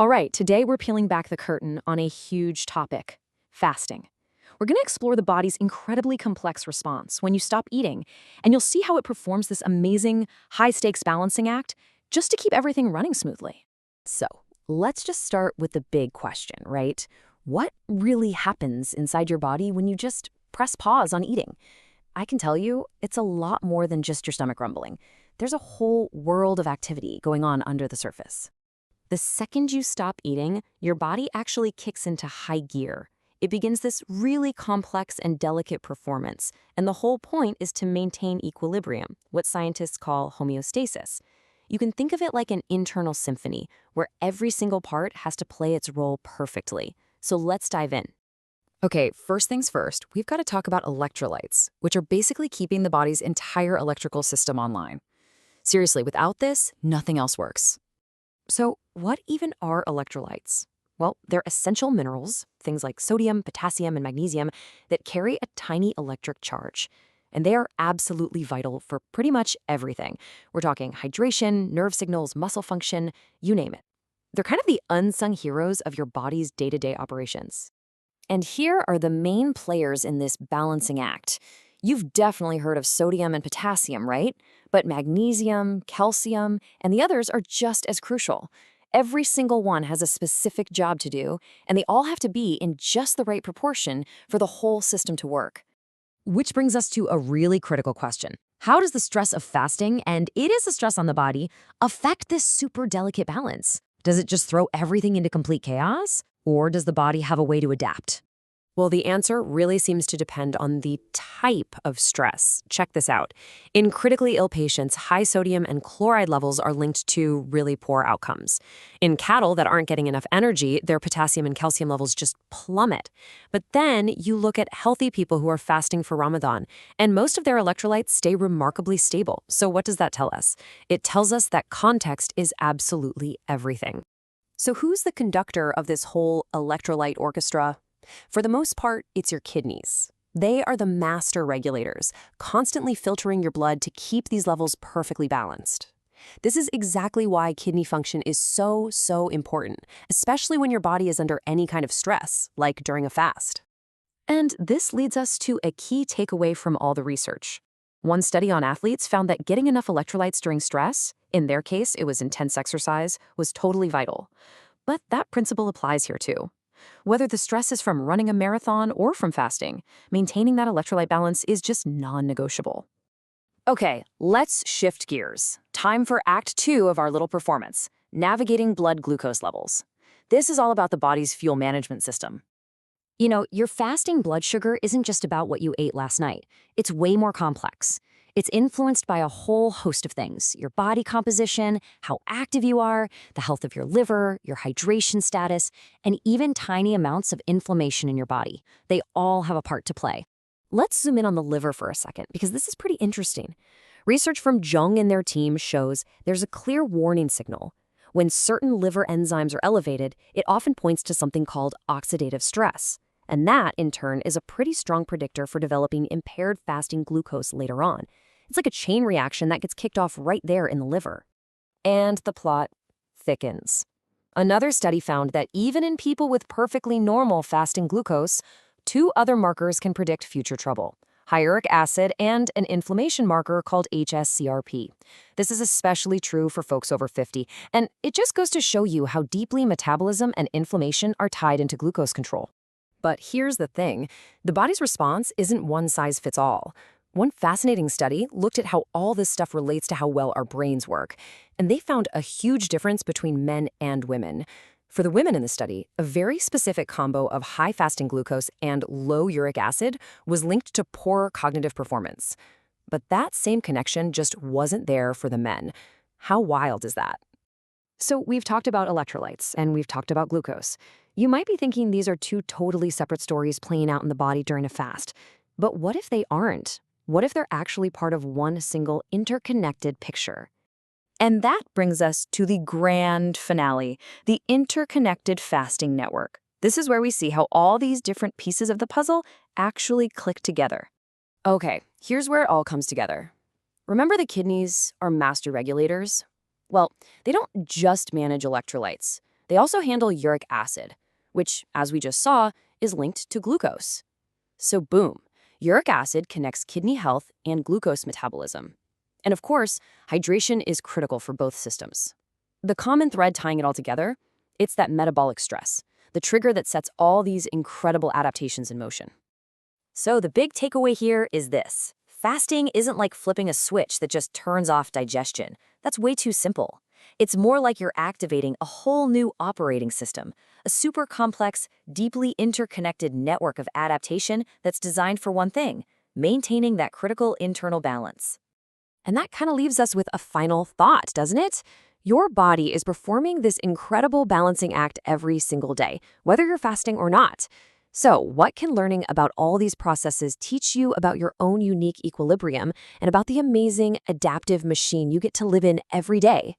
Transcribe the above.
All right, today we're peeling back the curtain on a huge topic, fasting. We're going to explore the body's incredibly complex response when you stop eating, and you'll see how it performs this amazing, high-stakes balancing act just to keep everything running smoothly. So, let's just start with the big question, right? What really happens inside your body when you just press pause on eating? I can tell you, it's a lot more than just your stomach rumbling. There's a whole world of activity going on under the surface. The second you stop eating, your body actually kicks into high gear. It begins this really complex and delicate performance, and the whole point is to maintain equilibrium, what scientists call homeostasis. You can think of it like an internal symphony, where every single part has to play its role perfectly. So let's dive in. Okay, first things first, we've got to talk about electrolytes, which are basically keeping the body's entire electrical system online. Seriously, without this, nothing else works. So, what even are electrolytes? Well, they're essential minerals, things like sodium, potassium, and magnesium, that carry a tiny electric charge. And they are absolutely vital for pretty much everything. We're talking hydration, nerve signals, muscle function, you name it. They're kind of the unsung heroes of your body's day-to-day operations. And here are the main players in this balancing act. You've definitely heard of sodium and potassium, right? But magnesium, calcium, and the others are just as crucial. Every single one has a specific job to do, and they all have to be in just the right proportion for the whole system to work. Which brings us to a really critical question. How does the stress of fasting, and it is a stress on the body, affect this super delicate balance? Does it just throw everything into complete chaos? Or does the body have a way to adapt? Well, the answer really seems to depend on the type of stress. Check this out. In critically ill patients, high sodium and chloride levels are linked to really poor outcomes. In cattle that aren't getting enough energy, their potassium and calcium levels just plummet. But then you look at healthy people who are fasting for Ramadan, and most of their electrolytes stay remarkably stable. So what does that tell us? It tells us that context is absolutely everything. So who's the conductor of this whole electrolyte orchestra? For the most part, it's your kidneys. They are the master regulators, constantly filtering your blood to keep these levels perfectly balanced. This is exactly why kidney function is so important, especially when your body is under any kind of stress, like during a fast. And this leads us to a key takeaway from all the research. One study on athletes found that getting enough electrolytes during stress, in their case it was intense exercise, was totally vital. But that principle applies here too. Whether the stress is from running a marathon or from fasting, maintaining that electrolyte balance is just non-negotiable. Okay, let's shift gears. Time for Act 2 of our little performance, navigating blood glucose levels. This is all about the body's fuel management system. You know, your fasting blood sugar isn't just about what you ate last night. It's way more complex. It's influenced by a whole host of things: your body composition, how active you are, the health of your liver, your hydration status, and even tiny amounts of inflammation in your body. They all have a part to play. Let's zoom in on the liver for a second, because this is pretty interesting. Research from Jung and their team shows there's a clear warning signal. When certain liver enzymes are elevated, it often points to something called oxidative stress. And that, in turn, is a pretty strong predictor for developing impaired fasting glucose later on. It's like a chain reaction that gets kicked off right there in the liver. And the plot thickens. Another study found that even in people with perfectly normal fasting glucose, two other markers can predict future trouble: high uric acid and an inflammation marker called HSCRP. This is especially true for folks over 50, and it just goes to show you how deeply metabolism and inflammation are tied into glucose control. But here's the thing, the body's response isn't one size fits all. One fascinating study looked at how all this stuff relates to how well our brains work, and they found a huge difference between men and women. For the women in the study, a very specific combo of high fasting glucose and low uric acid was linked to poorer cognitive performance. But that same connection just wasn't there for the men. How wild is that? So we've talked about electrolytes, and we've talked about glucose. You might be thinking these are two totally separate stories playing out in the body during a fast. But what if they aren't? What if they're actually part of one single interconnected picture? And that brings us to the grand finale, the interconnected fasting network. This is where we see how all these different pieces of the puzzle actually click together. Okay, here's where it all comes together. Remember the kidneys are master regulators? Well, they don't just manage electrolytes. They also handle uric acid, which, as we just saw, is linked to glucose. So boom, uric acid connects kidney health and glucose metabolism. And of course, hydration is critical for both systems. The common thread tying it all together, it's that metabolic stress, the trigger that sets all these incredible adaptations in motion. So the big takeaway here is this. Fasting isn't like flipping a switch that just turns off digestion. That's way too simple. It's more like you're activating a whole new operating system, a super complex, deeply interconnected network of adaptation that's designed for one thing, maintaining that critical internal balance. And that kind of leaves us with a final thought, doesn't it? Your body is performing this incredible balancing act every single day, whether you're fasting or not. So, what can learning about all these processes teach you about your own unique equilibrium and about the amazing adaptive machine you get to live in every day?